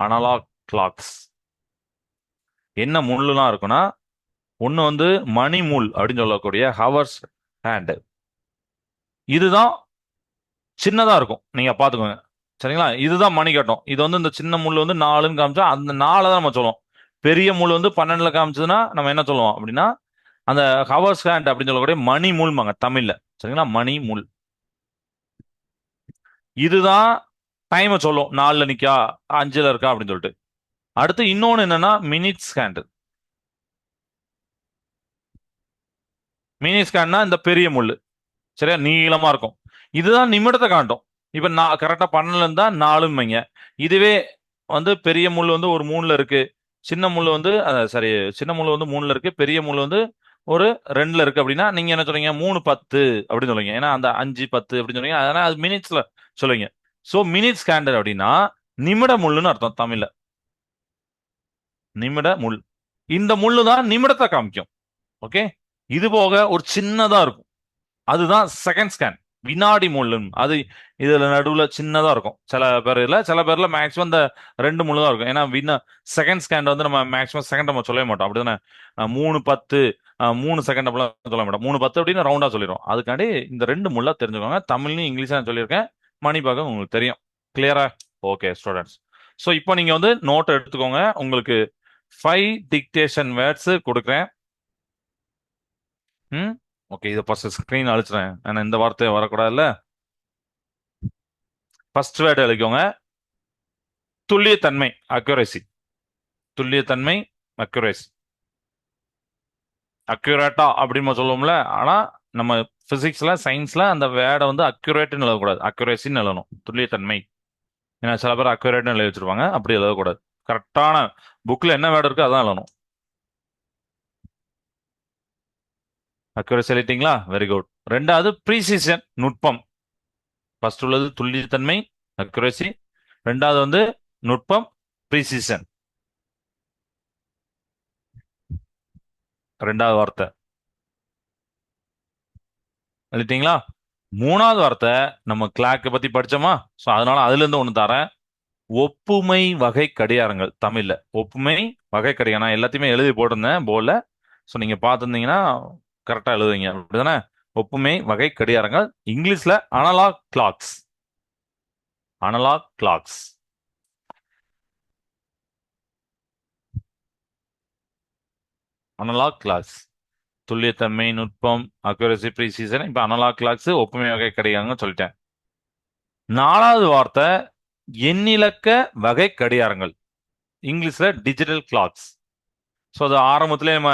அனலாக் கிளாக்ஸ் என்ன முள்ளுலாம் இருக்குன்னா, ஒன்று வந்து மணி முள் அப்படின்னு சொல்லக்கூடிய ஹவர்ஸ் ஹேண்டு. இதுதான் சின்னதா இருக்கும், நீங்க பாத்துக்கோங்க. சரிங்களா? இதுதான் மணி கட்டும். இது வந்து இந்த சின்ன முள் வந்து 4ன்னு காமிச்சா அந்த 4 தான் நம்ம சொல்லுவோம். பெரிய முள் வந்து 12ல காமிச்சதுன்னா நம்ம என்ன சொல்லுவோம் அப்படின்னா அந்த ஹவர்ஸ் ஹேண்ட் அப்படின்னு சொல்லக்கூடிய மணி முள்மாங்க தமிழ்ல. சரிங்களா? மணி முள். இதுதான் டைமை சொல்லும், 4ல நிக்கா 5ல இருக்கா அப்படின்னு சொல்லிட்டு. அடுத்து இன்னொன்னு என்னன்னா மினிட்ஸ் ஹேண்ட். மினிட்ஸ் ஹேண்ட்னா இந்த பெரிய முள், சரியா, நீளமா இருக்கும். இதுதான் நிமிடத்தை காட்டும். இப்ப நான் கரெக்டா 12ல இருந்தா 4ன்னு வைங்க. இதுவே வந்து பெரிய முள் வந்து ஒரு 3ல இருக்கு, சின்ன முள் வந்து சாரி, சின்ன முள் வந்து 3ல இருக்கு, பெரிய முள் வந்து ஒரு 2ல இருக்கு அப்படின்னா நீங்க என்ன சொல்றீங்க? 3:10 அப்படின்னு சொல்லுவீங்க. ஏன்னா அந்த 5:10 அப்படின்னு சொல்லுவீங்க. அதனால அது மினிட்ஸ்ல சொல்லுவீங்க. ஸோ மினிட்ஸ் கேண்டல் அப்படின்னா நிமிட முள்ளுன்னு அர்த்தம் தமிழ்ல. நிமிட முள். இந்த முள்ளு தான் நிமிடத்தை காமிக்கும். ஓகே, இது போக ஒரு சின்னதா இருக்கும், அதுதான் செகண்ட் ஸ்கேன், வினாடி முள்ளுன்னு. அது இதுல நடுவுல சின்னதா இருக்கும். சில பேர்ல மேக்ஸிமம் இந்த 2 முள்ளு தான் இருக்கும். ஏன்னா செகண்ட் ஸ்கேன் வந்து நம்ம மேக்ஸிமம் செகண்ட் நம்ம சொல்லவே மாட்டோம், அப்படிதானே? 3:10 3 செகண்ட் அப்படிலாம் சொல்ல மாட்டோம். 3:10 அப்படின்னு ரவுண்டா சொல்லிடுவோம். அதுக்காண்டி இந்த 2 முள்ளா தெரிஞ்சுக்கோங்க. தமிழ்லையும் இங்கிலீஷா சொல்லியிருக்கேன், மணி பாகம் உங்களுக்கு தெரியும். கிளியரா? Okay students. ஸோ இப்போ நீங்க வந்து நோட்டை எடுத்துக்கோங்க. உங்களுக்கு 5 டிக்டேஷன் வேர்ட்ஸ் கொடுக்குறேன். ஓகே, இதை ஃபர்ஸ்ட் ஸ்கிரீன் அழிச்சிடறேன், ஏன்னா இந்த வார்த்தை வரக்கூடாதுல்ல. ஃபர்ஸ்ட் வேர்டு எழுதிக்கோங்க, துல்லியத்தன்மை, அக்யூரசி. துல்லியத்தன்மை, அக்யூரசி. அக்யூரேட்டா அப்படின்னு சொல்லுவோம்ல, ஆனா நம்ம பிசிக்ஸ்ல சயின்ஸ்ல அந்த வேர்டை வந்து அக்யூரேட்னு எழுதக்கூடாது, அக்யூரேசின்னு எழுதணும். துல்லியத்தன்மை. ஏன்னா சில பேர் அக்யூரேட்னு எழுதி வச்சிருப்பாங்க, அப்படி எழுதக்கூடாது. கரெக்டான புக்ல என்ன வேர்டு இருக்கோ அதான் எழுதணும். அக்யூரசி எழுதிட்டீங்களா? Very good. ரெண்டாவது ப்ரீசிஷன், நுட்பம். ஃபர்ஸ்ட் உள்ளது துல்லியத்தன்மை, அக்யூரசி. ரெண்டாவது வந்து நுட்பம், ப்ரீசிஷன். ரெண்டாவது வார்த்தை எழுதிட்டீங்களா? மூணாவது வார்த்தை நம்ம கிளாக்கை பத்தி படிச்சோமா, ஸோ அதனால அதுல இருந்து ஒன்று தரேன். ஒப்புமை வகை கடிகாரங்கள். தமிழ்ல ஒப்புமை வகை கடிகாரம். நான் எல்லாத்தையுமே எழுதி போட்டிருந்தேன் போர்டில், ஸோ நீங்க பார்த்துருந்தீங்கன்னா கரெக்டா எழுதுவீங்க, அப்படிதானே? ஒப்புமை வகை கடிகாரங்கள். இங்கிலீஷ்ல analog clocks. Analog clocks. Analog clocks. துல்லியத்தன்மை, நுட்பம், அக்யூரசி, ப்ரீசிஷன். இப்ப அனலாக் கிளாக்ஸ், ஒப்புமை வகை கடிகாரங்கள் சொல்லிட்டேன். நாலாவது வார்த்தை எண்ணிலக்க வகை கடிகாரங்கள். இங்கிலீஷ்ல டிஜிட்டல் கிளாக்ஸ். ஸோ அது ஆரம்பத்திலே நம்ம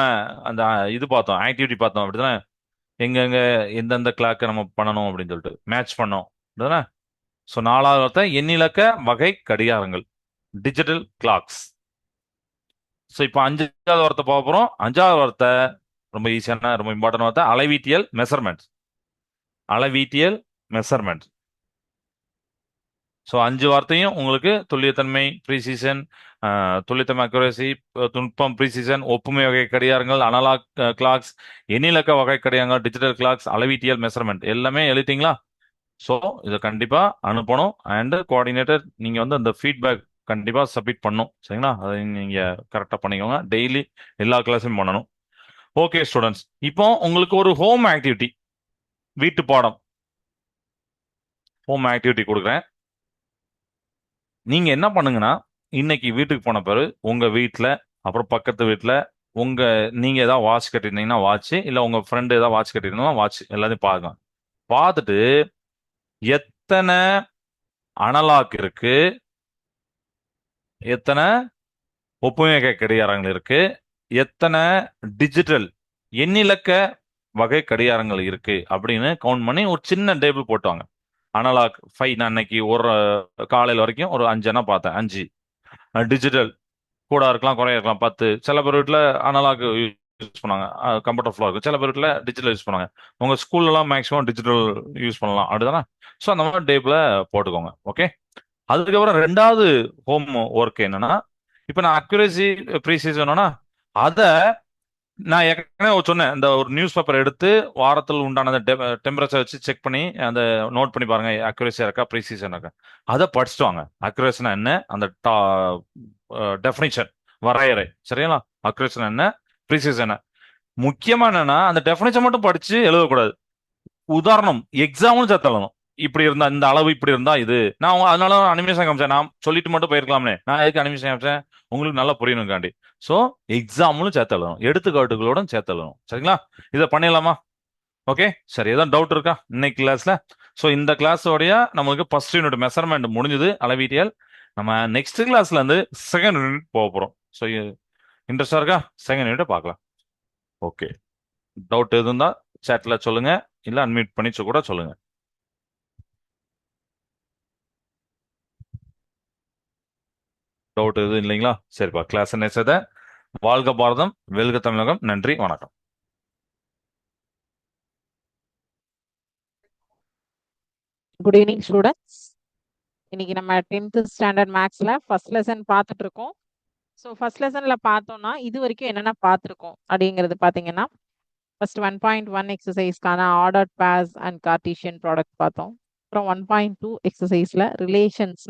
அந்த இது பார்த்தோம், ஆக்டிவிட்டி பார்த்தோம், அப்படிதானே? எங்கெங்க எந்தெந்த கிளாக்கை நம்ம பண்ணணும் அப்படின்னு சொல்லிட்டு மேட்ச் பண்ணோம், அப்படிதானே? ஸோ நாலாவது வார்த்தை எண்ணிலக்க வகை கடிகாரங்கள், டிஜிட்டல் கிளாக்ஸ். ஸோ இப்போ அஞ்சாவது வார்த்தை பார்க்க போறோம். அஞ்சாவது வார்த்தை ரொம்ப ஈஸியான, ரொம்ப இம்பார்ட்டன்ட் வார்த்தை, அளவீட்டியல் மெஷர்மெண்ட். அளவீட்டியல் மெஷர்மெண்ட். ஸோ அஞ்சு வார்த்தையும் உங்களுக்கு துல்லியத்தன்மை, ப்ரீசிஷன், துல்லியத்தன்மை, அக்யூரசி, நுட்பம், ப்ரீசிஷன், ஒப்புமை வகை கடிகாரங்கள், அனலாக் கிளாக்ஸ், எண்ணிலக்க வகை கடிகாரங்கள், டிஜிட்டல் கிளாக்ஸ், அளவீட்டியல் மெஷர்மெண்ட். எல்லாமே எழுதிட்டீங்களா? ஸோ இதை கண்டிப்பா அனுப்பணும். அண்ட் கோஆர்டினேட்டர் நீங்க வந்து அந்த ஃபீட்பேக் கண்டிப்பா சப்மிட் பண்ணும், சரிங்களா? அதை நீங்க கரெக்டா பண்ணிக்கோங்க. டெய்லி எல்லா கிளாஸும் பண்ணணும். ஓகே ஸ்டூடெண்ட்ஸ், இப்போ உங்களுக்கு ஒரு ஹோம் ஆக்டிவிட்டி, வீட்டு பாடம் ஹோம் ஆக்டிவிட்டி கொடுக்குறேன். நீங்க என்ன பண்ணுங்கன்னா, இன்னைக்கு வீட்டுக்கு போன பிறகு உங்க வீட்டில், அப்புறம் பக்கத்து வீட்டில், நீங்க ஏதாவது வாட்ச் கட்டிருந்தீங்கன்னா வாட்ச், இல்ல உங்க ஃப்ரெண்டு ஏதாவது வாட்ச் கட்டிருந்தா வாட்ச், எல்லாத்தையும் பாருங்க. பார்த்துட்டு எத்தனை அனலாக் இருக்கு, எத்தனை ஒப்புமை கடிகாரங்கள் இருக்கு, எத்தனை டிஜிட்டல் எண்ணிலக்க வகை கடிகாரங்கள் இருக்கு அப்படின்னு கவுண்ட் பண்ணி ஒரு சின்ன டேபிள் போட்டுவாங்க. அனலாக் 5, நான் இன்னைக்கு ஒரு காலையில் வரைக்கும் ஒரு 5 பார்த்தேன், 5. டிஜிட்டல் கூட இருக்கலாம், குறைய இருக்கலாம், 10. சில பேர் வீட்டில் அனலாக் யூஸ் பண்ணாங்க, கம்ஃபர்டபுளாக இருக்கும். சில பேர் வீட்டில் டிஜிட்டல் யூஸ் பண்ணாங்க. உங்கள் ஸ்கூல்லலாம் மேக்ஸிமம் டிஜிட்டல் யூஸ் பண்ணலாம், அப்படிதானே? ஸோ அந்த மாதிரி டேபிள் போட்டுக்கோங்க. ஓகே. அதுக்கப்புறம் ரெண்டாவது ஹோம் ஒர்க் என்னன்னா, இப்போ நான் அக்யூரசி, ப்ரீசிஷன்னா அதை நான் ஏற்கனவே சொன்னேன், இந்த ஒரு நியூஸ் பேப்பர் எடுத்து வாரத்தில் உண்டான அந்த டெம்பரேச்சர் வச்சு செக் பண்ணி அந்த நோட் பண்ணி பாருங்க, அக்யூரேசியா இருக்கா, ப்ரீசிஷன் இருக்கா. அதை படிச்சுட்டு வாங்க. அக்யூரேஷன் என்ன, அந்த டெஃபினிஷன், வரையறை, சரிங்களா? அக்யூரேஷன் என்ன, ப்ரீசிஷன் என்ன. முக்கியமா என்னன்னா, அந்த டெஃபினிஷன் மட்டும் படிச்சு எழுதக்கூடாது. உதாரணம் எக்ஸாம்பிள் சேர்த்தலாம். இப்படி இருந்தா, இந்த அளவு இப்படி இருந்தா இது. நான் அதனால அனிமேஷன் காமிச்சேன். நான் சொல்லிட்டு மட்டும் போயிருக்கலாம்னே. நான் எதுக்கு அனிமேஷன் காமிச்சேன்? உங்களுக்கு நல்லா புரியணும்காண்டி. ஸோ எக்ஸாம்பிளும் சேர்த்து எழுதணும், எடுத்துக்காட்டுகளோட சேர்த்து எழுதணும், சரிங்களா? இதை பண்ணிடலாமா? ஓகே, சரி. ஏதாவது டவுட் இருக்கா இன்னைக்கு கிளாஸ்ல? ஸோ இந்த கிளாஸோடைய நம்மளுக்கு ஃபர்ஸ்ட் யூனிட் மெஷர்மெண்ட் முடிஞ்சது, அளவீட்டியல். நம்ம நெக்ஸ்ட் கிளாஸ்ல இருந்து செகண்ட் யூனிட் போக போறோம். ஸோ இன்ட்ரெஸ்டா இருக்கா? செகண்ட் யூனிட் பார்க்கலாம். ஓகே, டவுட் எதுவும் தான் சேட்ல சொல்லுங்க, இல்ல அன்மியூட் பண்ணி கூட சொல்லுங்க. டவுட் எதுவும் இல்லைங்களா? சரிப்பா, கிளாஸ் நேசத. வாழ்க பாரதம், வெல்க தமிழகம். நன்றி, வணக்கம். Good evening students. இன்னைக்கு நம்ம 10th ஸ்டாண்டர்ட் மேக்ஸ்ல ஃபர்ஸ்ட் லெசன் பார்த்துட்டு இருக்கோம். ஸோ ஃபர்ஸ்ட் லெசன்ல பார்த்தோம்னா இது வரைக்கும் என்னென்ன பார்த்துருக்கோம் அப்படிங்கிறது பார்த்தீங்கன்னா, ஃபர்ஸ்ட் 1.1 எக்ஸசைஸ்க்கான ordered pairs and Cartesian product பார்த்தோம். அப்புறம் 1.2 எக்ஸசைஸ்ல ரிலேஷன்ஸ்